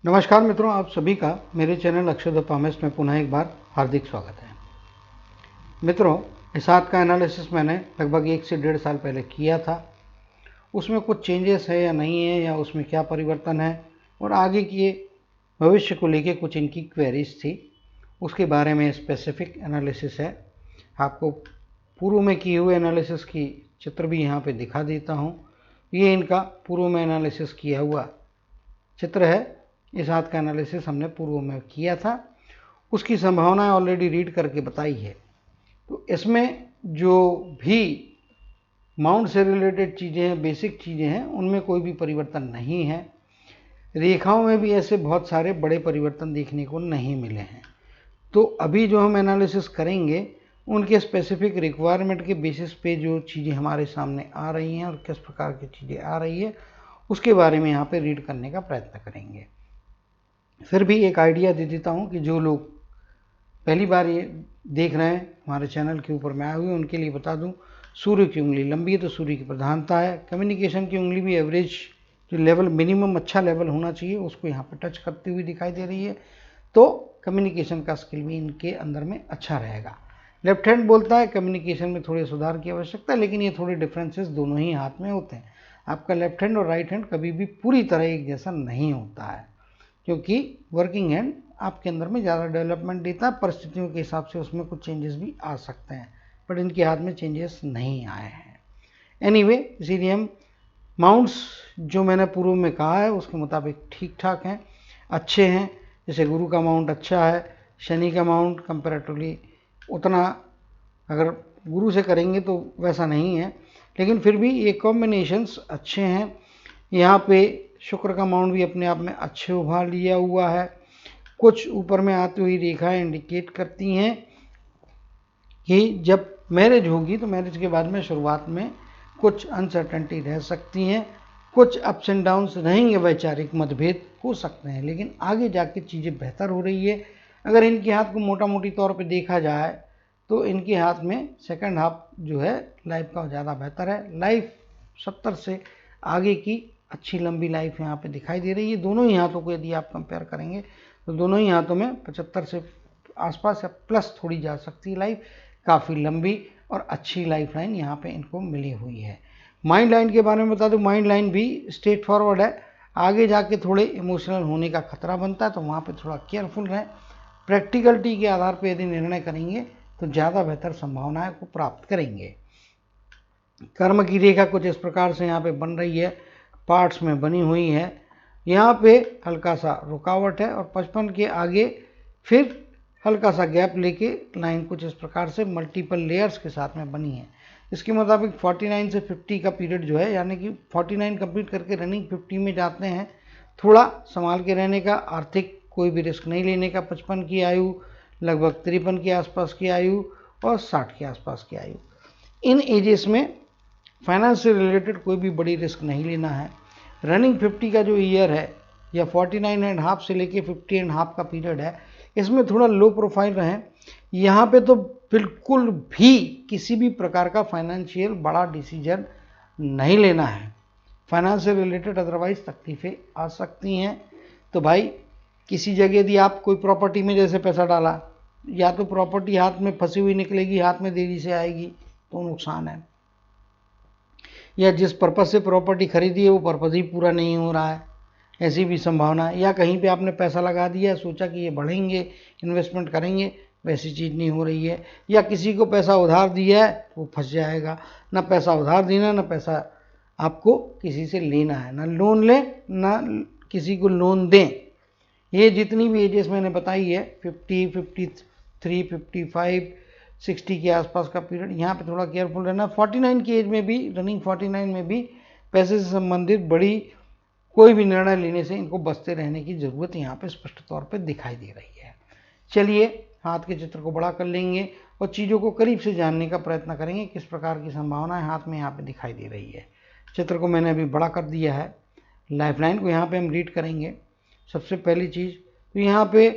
नमस्कार मित्रों, आप सभी का मेरे चैनल अक्षय द पॉमिस्ट में पुनः एक बार हार्दिक स्वागत है। मित्रों, इस हाथ का एनालिसिस मैंने लगभग 1 से 1.5 साल पहले किया था। उसमें कुछ चेंजेस है या नहीं है, या उसमें क्या परिवर्तन है और आगे के भविष्य को लेके कुछ इनकी क्वेरीज थी, उसके बारे में स्पेसिफिक एनालिसिस है। आपको पूर्व में किए हुए एनालिसिस की चित्र भी यहाँ पे दिखा देता हूँ। ये इनका पूर्व में एनालिसिस किया हुआ चित्र है। इस हाथ का एनालिसिस हमने पूर्व में किया था, उसकी संभावनाएं ऑलरेडी रीड करके बताई है। तो इसमें जो भी माउंट से रिलेटेड चीज़ें हैं, बेसिक चीज़ें हैं, उनमें कोई भी परिवर्तन नहीं है। रेखाओं में भी ऐसे बहुत सारे बड़े परिवर्तन देखने को नहीं मिले हैं। तो अभी जो हम एनालिसिस करेंगे उनके स्पेसिफिक रिक्वायरमेंट के बेसिस पे जो चीज़ें हमारे सामने आ रही हैं और किस प्रकार की चीज़ें आ रही है उसके बारे में यहाँ पे रीड करने का प्रयत्न करेंगे। फिर भी एक आइडिया दे देता हूँ कि जो लोग पहली बार ये देख रहे हैं हमारे चैनल के ऊपर में आए हुए, उनके लिए बता दूँ, सूर्य की उंगली लंबी है तो सूर्य की प्रधानता है। कम्युनिकेशन की उंगली भी एवरेज जो लेवल, मिनिमम अच्छा लेवल होना चाहिए, उसको यहाँ पर टच करती हुई दिखाई दे रही है। तो कम्युनिकेशन का स्किल भी इनके अंदर में अच्छा रहेगा। लेफ्ट हैंड बोलता है कम्युनिकेशन में थोड़े सुधार की आवश्यकता है, लेकिन ये थोड़े डिफरेंसेस दोनों ही हाथ में होते हैं। आपका लेफ्ट हैंड और राइट हैंड कभी भी पूरी तरह एक जैसा नहीं होता है, क्योंकि वर्किंग हैंड आपके अंदर में ज़्यादा डेवलपमेंट देता है। परिस्थितियों के हिसाब से उसमें कुछ चेंजेस भी आ सकते हैं, बट इनके हाथ में चेंजेस नहीं आए हैं। एनीवे, इसीलिए हम माउंट्स जो मैंने पूर्व में कहा है उसके मुताबिक ठीक ठाक हैं, अच्छे हैं। जैसे गुरु का माउंट अच्छा है, शनि का माउंट कंपैरेटिवली उतना अगर गुरु से करेंगे तो वैसा नहीं है, लेकिन फिर भी ये कॉम्बिनेशंस अच्छे हैं। यहाँ पे शुक्र का माउंट भी अपने आप में अच्छे उभार लिया हुआ है। कुछ ऊपर में आती हुई रेखाएं इंडिकेट करती हैं कि जब मैरिज होगी तो मैरिज के बाद में शुरुआत में कुछ अनसर्टेनिटी रह सकती हैं, कुछ अप्स एंड डाउन्स रहेंगे, वैचारिक मतभेद हो सकते हैं, लेकिन आगे जाके चीज़ें बेहतर हो रही है। अगर इनके हाथ को मोटा मोटी तौर पे देखा जाए तो इनके हाथ में सेकंड हाफ जो है लाइफ का ज़्यादा बेहतर है। लाइफ 70 से आगे की अच्छी लंबी लाइफ यहाँ पे दिखाई दे रही है। दोनों ही हाथों को यदि आप कंपेयर करेंगे तो दोनों ही हाथों में 75 से आसपास या प्लस थोड़ी जा सकती है लाइफ। काफ़ी लंबी और अच्छी लाइफ लाइन यहाँ पे इनको मिली हुई है। माइंड लाइन के बारे में बता दूं, माइंड लाइन भी स्ट्रेट फॉरवर्ड है। आगे जाके थोड़े इमोशनल होने का खतरा बनता है, तो वहाँ पे थोड़ा केयरफुल रहें। प्रैक्टिकलिटी के आधार पर यदि निर्णय करेंगे तो ज़्यादा बेहतर संभावनाएं को प्राप्त करेंगे। कर्म की रेखा कुछ इस प्रकार से यहाँ पे बन रही है, पार्ट्स में बनी हुई है। यहाँ पे हल्का सा रुकावट है और 55 के आगे फिर हल्का सा गैप लेके लाइन कुछ इस प्रकार से मल्टीपल लेयर्स के साथ में बनी है। इसके मुताबिक 49 से 50 का पीरियड जो है, यानी कि 49 कंप्लीट करके रनिंग 50 में जाते हैं। थोड़ा संभाल के रहने का, आर्थिक कोई भी रिस्क नहीं लेने का। 55 की आयु, लगभग 53 के आसपास की आयु और 60 के आसपास की आयु, इन एजेस में फाइनेंस से रिलेटेड कोई भी बड़ी रिस्क नहीं लेना है। रनिंग 50 का जो ईयर है या 49.5 से लेके 50.5 का पीरियड है, इसमें थोड़ा लो प्रोफाइल रहें। यहाँ पे तो बिल्कुल भी किसी भी प्रकार का फाइनेंशियल बड़ा डिसीजन नहीं लेना है। फाइनेंस से रिलेटेड अदरवाइज तकलीफें आ सकती हैं। तो भाई किसी जगह यदि आप कोई प्रॉपर्टी में जैसे पैसा डाला, या तो प्रॉपर्टी हाथ में फंसी हुई निकलेगी, हाथ में देरी से आएगी तो नुकसान है, या जिस पर्पज़ से प्रॉपर्टी खरीदी है वो पर्पज़ ही पूरा नहीं हो रहा है, ऐसी भी संभावना है। या कहीं पे आपने पैसा लगा दिया, सोचा कि ये बढ़ेंगे, इन्वेस्टमेंट करेंगे, वैसी चीज़ नहीं हो रही है। या किसी को पैसा उधार दिया है तो वो फंस जाएगा। ना पैसा उधार देना, ना पैसा आपको किसी से लेना है, ना लोन लें ना किसी को लोन दें। ये जितनी भी एजेस मैंने बताई है, 50, 53, 55, 60 के आसपास का पीरियड, यहाँ पे थोड़ा केयरफुल रहना। 49 की एज में भी, रनिंग 49 में भी पैसे से संबंधित बड़ी कोई भी निर्णय लेने से इनको बचते रहने की ज़रूरत यहाँ पे स्पष्ट तौर पे दिखाई दे रही है। चलिए हाथ के चित्र को बड़ा कर लेंगे और चीज़ों को करीब से जानने का प्रयत्न करेंगे, किस प्रकार की संभावनाएं हाथ में यहाँ पे दिखाई दे रही है। चित्र को मैंने अभी बड़ा कर दिया है। लाइफलाइन को यहाँ पे हम रीड करेंगे। सबसे पहली चीज़ तो यहाँ पे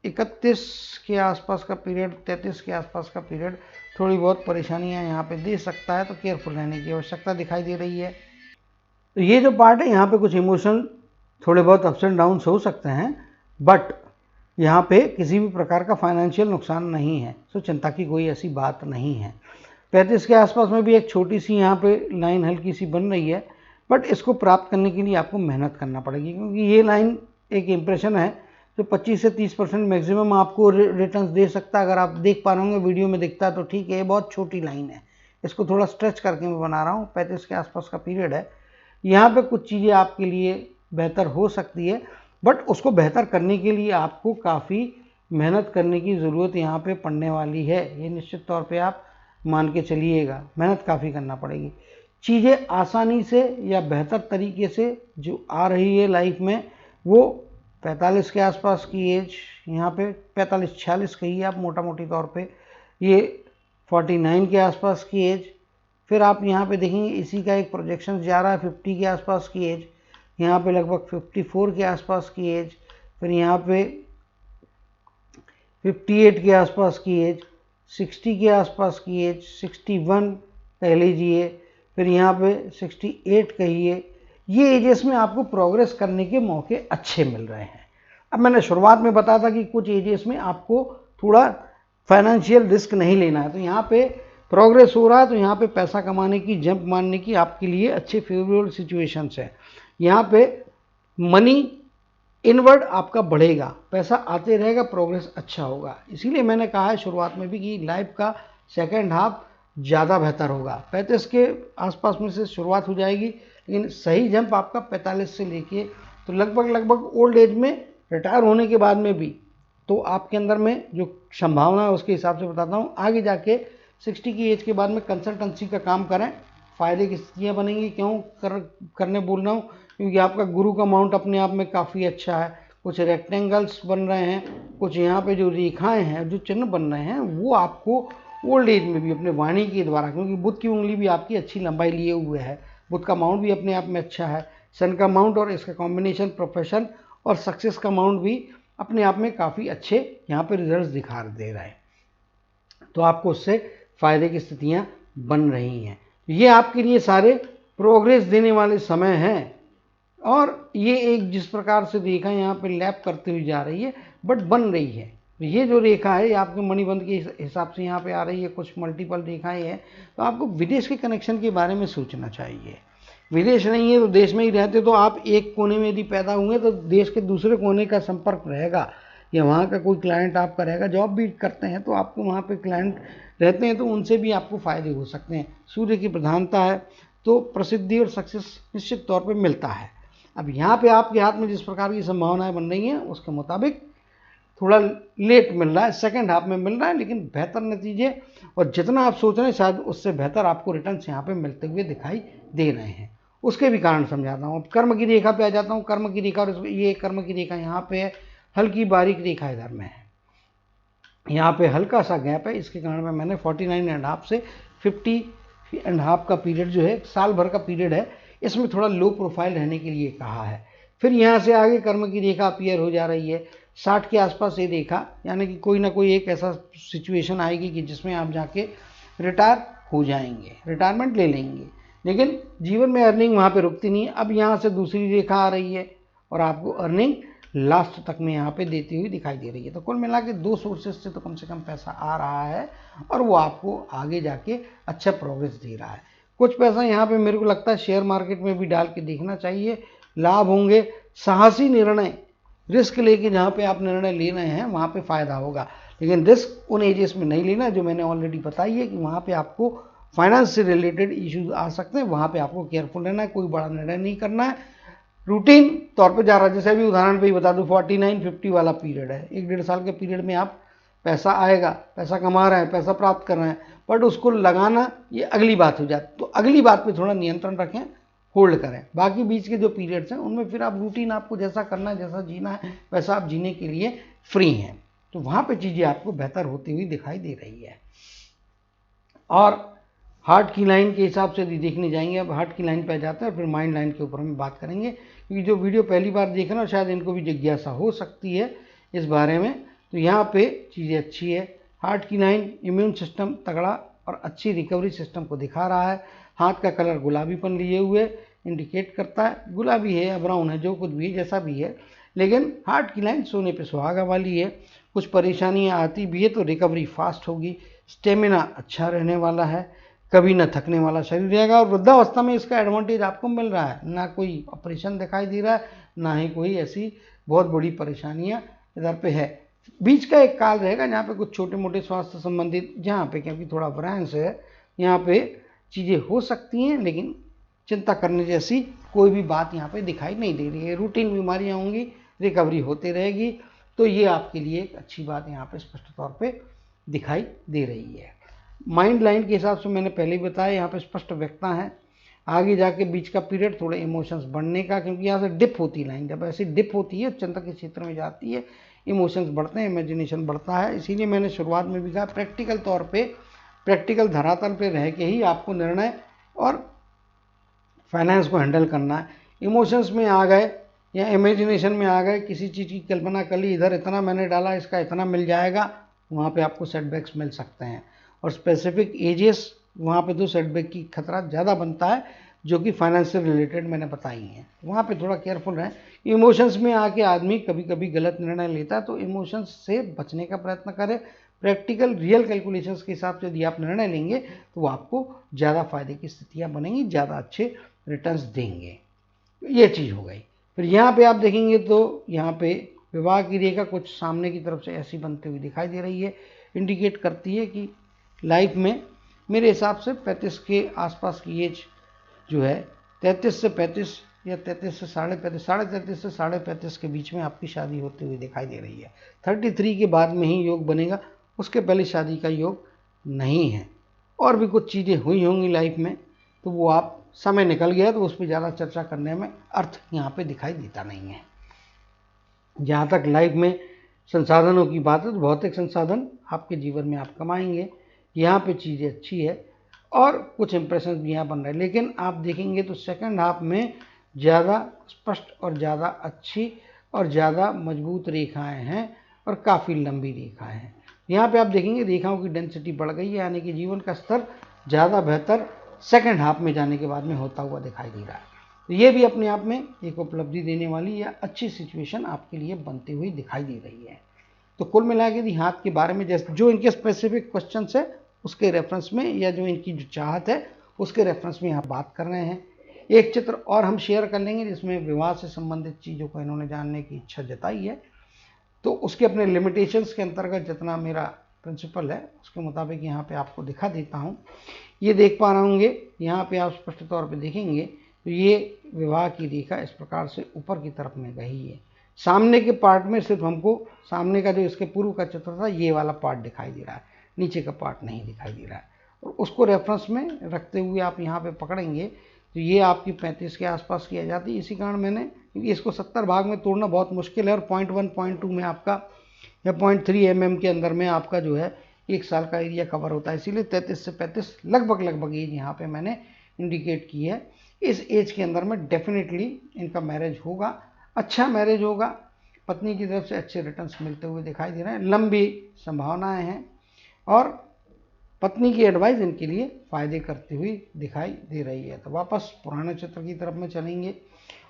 31 के आसपास का पीरियड, 33 के आसपास का पीरियड थोड़ी बहुत परेशानियाँ यहाँ पे दे सकता है, तो केयरफुल रहने की आवश्यकता दिखाई दे रही है। तो ये जो पार्ट है यहाँ पे कुछ इमोशनल थोड़े बहुत अप्स एंड डाउन्स हो सकते हैं, बट यहाँ पे किसी भी प्रकार का फाइनेंशियल नुकसान नहीं है, तो चिंता की कोई ऐसी बात नहीं है। 35 के आसपास में भी एक छोटी सी यहाँ पे लाइन हल्की सी बन रही है, बट इसको प्राप्त करने के लिए आपको मेहनत करना पड़ेगी, क्योंकि ये लाइन एक इम्प्रेशन है जो 25 से 30% मैक्सिमम आपको रिटर्न्स दे सकता है। अगर आप देख पा रहे होंगे वीडियो में दिखता है तो ठीक है, ये बहुत छोटी लाइन है, इसको थोड़ा स्ट्रेच करके मैं बना रहा हूँ। 35 के आसपास का पीरियड है, यहाँ पे कुछ चीज़ें आपके लिए बेहतर हो सकती है, बट उसको बेहतर करने के लिए आपको काफ़ी मेहनत करने की ज़रूरत यहाँ पे पड़ने वाली है। ये निश्चित तौर पे आप मान के चलिएगा, मेहनत काफ़ी करना पड़ेगी। चीज़ें आसानी से या बेहतर तरीके से जो आ रही है लाइफ में, वो 45 के आसपास की एज, यहाँ पे 45-46 कहिए आप मोटा मोटी तौर पे, ये 49 के आसपास की एज, फिर आप यहाँ पे देखेंगे इसी का एक प्रोजेक्शन जा रहा है 50 के आसपास की एज, यहाँ पे लगभग 54 के आसपास की एज, फिर यहाँ पे 58 के आसपास की एज, 60 के आसपास की एज, 61 कह लीजिए, फिर यहाँ पे 68 कहिए। ये एजेस में आपको प्रोग्रेस करने के मौके अच्छे मिल रहे हैं। अब मैंने शुरुआत में बताया था कि कुछ एजेस में आपको थोड़ा फाइनेंशियल रिस्क नहीं लेना है, तो यहाँ पे प्रोग्रेस हो रहा है, तो यहाँ पे पैसा कमाने की, जंप मारने की आपके लिए अच्छे फेवरेबल सिचुएशंस है। यहाँ पे मनी इनवर्ड आपका बढ़ेगा, पैसा आते रहेगा, प्रोग्रेस अच्छा होगा। इसीलिए मैंने कहा है शुरुआत में भी कि लाइफ का सेकेंड हाफ ज़्यादा बेहतर होगा। 35 के आसपास में से शुरुआत हो जाएगी, लेकिन सही जंप आपका 45 से लेके तो लगभग ओल्ड एज में रिटायर होने के बाद में भी, तो आपके अंदर में जो संभावना है उसके हिसाब से बताता हूँ। आगे जाके 60 की एज के बाद में कंसल्टेंसी का काम करें, फ़ायदे की स्थितियाँ बनेंगी। क्यों करने बोल रहा हूँ, क्योंकि आपका गुरु का माउंट अपने आप में काफ़ी अच्छा है। कुछ रेक्टेंगल्स बन रहे हैं, कुछ यहाँ पे जो रेखाएं हैं, जो चिन्ह बन रहे हैं, वो आपको ओल्ड एज में भी अपने वाणी के द्वारा, क्योंकि बुध की उंगली भी आपकी अच्छी लंबाई लिए हुए है, बुध का माउंट भी अपने आप में अच्छा है, सन का माउंट और इसका कॉम्बिनेशन प्रोफेशन और सक्सेस का माउंट भी अपने आप में काफ़ी अच्छे यहाँ पे रिजल्ट दिखा दे रहे हैं, तो आपको उससे फ़ायदे की स्थितियाँ बन रही हैं। ये आपके लिए सारे प्रोग्रेस देने वाले समय हैं, और ये एक जिस प्रकार से रेखा यहाँ पे लैप करती हुई जा रही है, बट बन रही है। ये जो रेखा है, ये आपके मणिबंध के हिसाब से यहाँ पे आ रही है, कुछ मल्टीपल रेखाएं हैं, तो आपको विदेश के कनेक्शन के बारे में सोचना चाहिए। विदेश नहीं है तो देश में ही रहते, तो आप एक कोने में यदि पैदा हुए तो देश के दूसरे कोने का संपर्क रहेगा, या वहाँ का कोई क्लाइंट आपका रहेगा। जॉब भी करते हैं तो आपको वहाँ पे क्लाइंट रहते हैं, तो उनसे भी आपको फ़ायदे हो सकते हैं। सूर्य की प्रधानता है, तो प्रसिद्धि और सक्सेस निश्चित तौर पर मिलता है। अब यहाँ पे आपके हाथ में जिस प्रकार की संभावनाएं बन रही हैं, उसके मुताबिक थोड़ा लेट मिल रहा है, सेकंड हाफ में मिल रहा है, लेकिन बेहतर नतीजे और जितना आप सोच रहे हैं शायद उससे बेहतर आपको रिटर्न्स यहाँ पे मिलते हुए दिखाई दे रहे हैं। उसके भी कारण समझाता हूँ। अब कर्म की रेखा पे आ जाता हूँ। कर्म की रेखा, और ये कर्म की रेखा यहाँ पे है, हल्की बारीक रेखा इधर में है, यहाँ पे हल्का सा गैप है। इसके कारण में मैंने 49.5 से 50.5 का पीरियड जो है, साल भर का पीरियड है, इसमें थोड़ा लो प्रोफाइल रहने के लिए कहा है। फिर यहाँ से आगे कर्म की रेखा अपीयर हो जा रही है 60 के आसपास ये रेखा, यानी कि कोई ना कोई एक ऐसा सिचुएशन आएगी कि जिसमें आप जाके रिटायर हो जाएंगे, रिटायरमेंट ले लेंगे, लेकिन जीवन में अर्निंग वहाँ पे रुकती नहीं है। अब यहाँ से दूसरी रेखा आ रही है और आपको अर्निंग लास्ट तक में यहाँ पे देती हुई दिखाई दे रही है। तो कुल मिला के 2 सोर्सेज से तो कम से कम पैसा आ रहा है, और वो आपको आगे जाके अच्छा प्रोग्रेस दे रहा है। कुछ पैसा यहाँ पे मेरे को लगता है शेयर मार्केट में भी डाल के देखना चाहिए, लाभ होंगे। साहसी निर्णय, रिस्क लेके जहाँ पे आप निर्णय ले रहे हैं वहाँ पे फ़ायदा होगा, लेकिन रिस्क उन एजेस में नहीं लेना जो मैंने ऑलरेडी बताई है कि वहाँ पे आपको फाइनेंस से रिलेटेड इश्यूज आ सकते हैं, वहाँ पे आपको केयरफुल रहना है, कोई बड़ा निर्णय नहीं करना है, रूटीन तौर पे जा रहा है। जैसे अभी उदाहरण पे ही बता दूं, 49-50 वाला पीरियड है, 1-1.5 साल के पीरियड में आप पैसा आएगा, पैसा कमा रहे हैं, पैसा प्राप्त कर रहे हैं, बट उसको लगाना ये अगली बात हो जाती। तो अगली बात पे थोड़ा नियंत्रण रखें, होल्ड करें। बाकी बीच के जो पीरियड्स हैं उनमें फिर आप रूटीन, आपको जैसा करना है, जैसा जीना है, वैसा आप जीने के लिए फ्री हैं, तो वहाँ पे चीज़ें आपको बेहतर होती हुई दिखाई दे रही है। और हार्ट की लाइन के हिसाब से यदि देखने जाएंगे, अब हार्ट की लाइन पे जाते हैं, फिर माइंड लाइन के ऊपर हम बात करेंगे, क्योंकि जो वीडियो पहली बार देख रहे हैं शायद इनको भी जिज्ञासा हो सकती है इस बारे में। तो यहाँ पे चीज़ें अच्छी है। हार्ट की लाइन इम्यून सिस्टम तगड़ा और अच्छी रिकवरी सिस्टम को दिखा रहा है। हाथ का कलर गुलाबीपन लिए हुए, इंडिकेट करता है। गुलाबी है या ब्राउन है, जो कुछ भी है, जैसा भी है, लेकिन हार्ट की लाइन सोने पे सुहागा वाली है। कुछ परेशानियां आती भी है तो रिकवरी फास्ट होगी, स्टेमिना अच्छा रहने वाला है, कभी न थकने वाला शरीर रहेगा। और वृद्धावस्था में इसका एडवांटेज आपको मिल रहा है, ना कोई ऑपरेशन दिखाई दे रहा है, ना ही कोई ऐसी बहुत बड़ी परेशानियां इधर पे है। बीच का एक काल रहेगा जहाँ पे कुछ छोटे मोटे स्वास्थ्य संबंधित, जहाँ पे क्योंकि थोड़ा वरांश है, यहाँ पे चीज़ें हो सकती हैं, लेकिन चिंता करने जैसी कोई भी बात यहाँ पे दिखाई नहीं दे रही है। रूटीन बीमारियाँ होंगी, रिकवरी होती रहेगी, तो ये आपके लिए एक अच्छी बात यहाँ पे स्पष्ट तौर पे दिखाई दे रही है। माइंड लाइन के हिसाब से मैंने पहले ही बताया, यहाँ पे स्पष्ट व्यक्ता है। आगे जाके बीच का पीरियड थोड़े इमोशंस बढ़ने का, क्योंकि यहाँ से डिप होती है लाइन, जब ऐसी डिप होती है चिंता के क्षेत्र में जाती है, इमोशंस बढ़ते हैं, इमेजिनेशन बढ़ता है। इसीलिए मैंने शुरुआत में भी कहा प्रैक्टिकल तौर पे, प्रैक्टिकल धरातल पे रह के ही आपको निर्णय और फाइनेंस को हैंडल करना है। इमोशंस में आ गए या इमेजिनेशन में आ गए, किसी चीज़ की कल्पना कर ली, इधर इतना मैंने डाला, इसका इतना मिल जाएगा, वहाँ पे आपको सेटबैक्स मिल सकते हैं। और स्पेसिफिक एजेस, वहाँ पे तो सेटबैक की खतरा ज़्यादा बनता है, जो कि फाइनेंस से रिलेटेड मैंने बताई हैं, वहाँ पे थोड़ा केयरफुल रहें। इमोशंस में आके आदमी कभी कभी गलत निर्णय लेता है, तो इमोशंस से बचने का प्रयत्न करें। प्रैक्टिकल रियल कैलकुलेशंस के हिसाब से यदि आप निर्णय लेंगे तो आपको ज़्यादा फायदे की स्थितियाँ बनेंगी, ज़्यादा अच्छे रिटर्न्स देंगे। ये चीज़ हो गई। फिर यहाँ पे आप देखेंगे तो यहाँ पे विवाह की रेखा कुछ सामने की तरफ से ऐसी बनती हुई दिखाई दे रही है, इंडिकेट करती है कि लाइफ में मेरे हिसाब से 35 के आसपास की एज जो है, 33 से 35 या 33 से 35.5, 33.5 से 35.5 के बीच में आपकी शादी होती हुई दिखाई दे रही है। 33 के बाद में ही योग बनेगा, उसके पहले शादी का योग नहीं है। और भी कुछ चीज़ें हुई होंगी लाइफ में, तो वो आप समय निकल गया तो उस पर ज़्यादा चर्चा करने में अर्थ यहाँ पे दिखाई देता नहीं है। जहाँ तक लाइफ में संसाधनों की बात है, तो भौतिक संसाधन आपके जीवन में आप कमाएंगे, यहाँ पे चीज़ें अच्छी है और कुछ इंप्रेशन भी यहाँ बन रहे हैं। लेकिन आप देखेंगे तो सेकंड हाफ में ज़्यादा स्पष्ट और ज़्यादा अच्छी और ज़्यादा मजबूत रेखाएं हैं और काफ़ी लंबी रेखाएं हैं। यहाँ पे आप देखेंगे रेखाओं की डेंसिटी बढ़ गई है, यानी कि जीवन का स्तर ज़्यादा बेहतर सेकंड हाफ में जाने के बाद में होता हुआ दिखाई दे रहा है। तो ये भी अपने आप में एक उपलब्धि देने वाली या अच्छी सिचुएशन आपके लिए बनती हुई दिखाई दे रही है। तो कुल मिला के हाथ के बारे में जैसे जो इनके स्पेसिफिक क्वेश्चन है उसके रेफरेंस में, या जो इनकी जो चाहत है उसके रेफरेंस में यहाँ बात कर रहे हैं। एक चित्र और हम शेयर कर लेंगे जिसमें विवाह से संबंधित चीज़ों को इन्होंने जानने की इच्छा जताई है, तो उसके अपने लिमिटेशंस के अंतर्गत जितना मेरा प्रिंसिपल है उसके मुताबिक यहाँ पे आपको दिखा देता हूँ। ये देख पा रहे होंगे, यहाँ पे आप स्पष्ट तौर पे देखेंगे तो ये विवाह की रेखा इस प्रकार से ऊपर की तरफ में गई है। सामने के पार्ट में सिर्फ हमको सामने का जो इसके पूर्व का चित्र था ये वाला पार्ट दिखाई दे रहा है, नीचे का पार्ट नहीं दिखाई दे रहा है। और उसको रेफरेंस में रखते हुए आप यहाँ पे पकड़ेंगे तो ये आपकी 35 के आसपास की आ जाती है। इसी कारण मैंने, क्योंकि इसको 70 भाग में तोड़ना बहुत मुश्किल है और 0.1 0.2 में आपका या 0.3 mm के अंदर में आपका जो है 1 साल का एरिया कवर होता है। इसीलिए 33 से 35 लगभग एज यहाँ पे मैंने इंडिकेट की है। इस एज के अंदर में डेफिनेटली इनका मैरिज होगा, अच्छा मैरिज होगा, पत्नी की तरफ से अच्छे रिटर्न्स मिलते हुए दिखाई दे रहे हैं, लंबी संभावनाएं हैं और पत्नी की एडवाइस इनके लिए फ़ायदे करती हुई दिखाई दे रही है। तो वापस पुराने चित्र की तरफ में चलेंगे,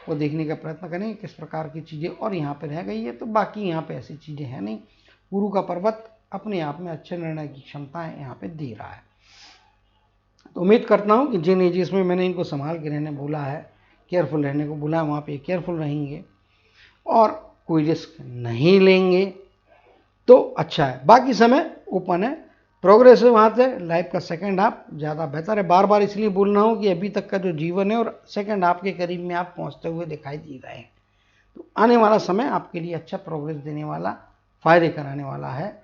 वो देखने का प्रयत्न करेंगे किस प्रकार की चीज़ें और यहाँ पे रह गई है। तो बाकी यहाँ पे ऐसी चीज़ें हैं नहीं, गुरु का पर्वत अपने आप में अच्छे निर्णय की क्षमताएं यहाँ पे दे रहा है। तो उम्मीद करता हूँ कि जिन एजेस में मैंने इनको संभाल के रहने बोला है, केयरफुल रहने को बोला है, वहाँ पे केयरफुल रहेंगे और कोई रिस्क नहीं लेंगे तो अच्छा है। बाकी समय ओपन है, प्रोग्रेसिव हाथ है, लाइफ का सेकंड हाफ ज़्यादा बेहतर है। बार बार इसलिए बोल रहा हूँ कि अभी तक का जो जीवन है और सेकंड हाफ के करीब में आप पहुँचते हुए दिखाई दे रहे हैं। तो आने वाला समय आपके लिए अच्छा प्रोग्रेस देने वाला, फ़ायदे कराने वाला है।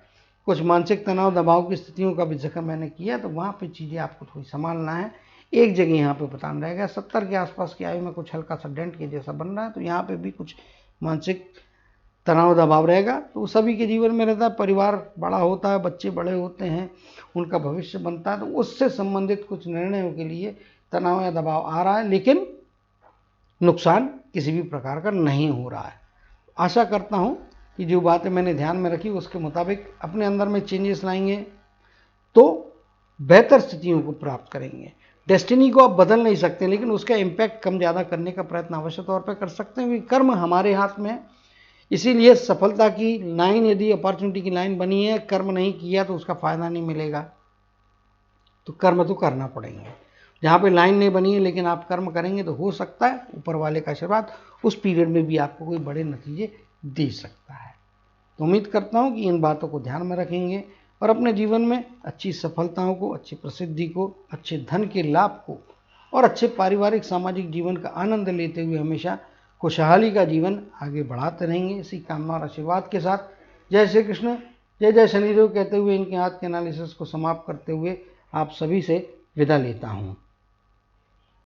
कुछ मानसिक तनाव दबाव की स्थितियों का भी जिक्र मैंने किया, तो वहाँ पे चीज़ें आपको थोड़ी संभालना है। एक जगह यहाँ पे बताना रहेगा, 70 के आसपास की आयु में कुछ हल्का सा डेंट के जैसा बन रहा है, तो यहाँ पे भी कुछ मानसिक तनाव दबाव रहेगा। तो सभी के जीवन में रहता है, परिवार बड़ा होता है, बच्चे बड़े होते हैं, उनका भविष्य बनता है, तो उससे संबंधित कुछ निर्णयों के लिए तनाव या दबाव आ रहा है, लेकिन नुकसान किसी भी प्रकार का नहीं हो रहा है। आशा करता हूँ कि जो बातें मैंने ध्यान में रखी उसके मुताबिक अपने अंदर में चेंजेस लाएंगे तो बेहतर स्थितियों को प्राप्त करेंगे। डेस्टिनी को आप बदल नहीं सकते, लेकिन उसका इम्पैक्ट कम ज़्यादा करने का प्रयत्न अवश्य तौर पर कर सकते हैं, क्योंकि कर्म हमारे हाथ में है। इसीलिए सफलता की लाइन, यदि अपॉर्चुनिटी की लाइन बनी है, कर्म नहीं किया तो उसका फायदा नहीं मिलेगा, तो कर्म तो करना पड़ेंगे। जहाँ पे लाइन नहीं बनी है लेकिन आप कर्म करेंगे तो हो सकता है ऊपर वाले का आशीर्वाद उस पीरियड में भी आपको कोई बड़े नतीजे दे सकता है। तो उम्मीद करता हूँ कि इन बातों को ध्यान में रखेंगे और अपने जीवन में अच्छी सफलताओं को, अच्छी प्रसिद्धि को, अच्छे धन के लाभ को और अच्छे पारिवारिक सामाजिक जीवन का आनंद लेते हुए हमेशा खुशहाली का जीवन आगे बढ़ाते रहेंगे। इसी कामना और आशीर्वाद के साथ जय श्री कृष्ण, जय जय शनिदेव कहते हुए इनके हाथ के एनालिसिस को समाप्त करते हुए आप सभी से विदा लेता हूँ।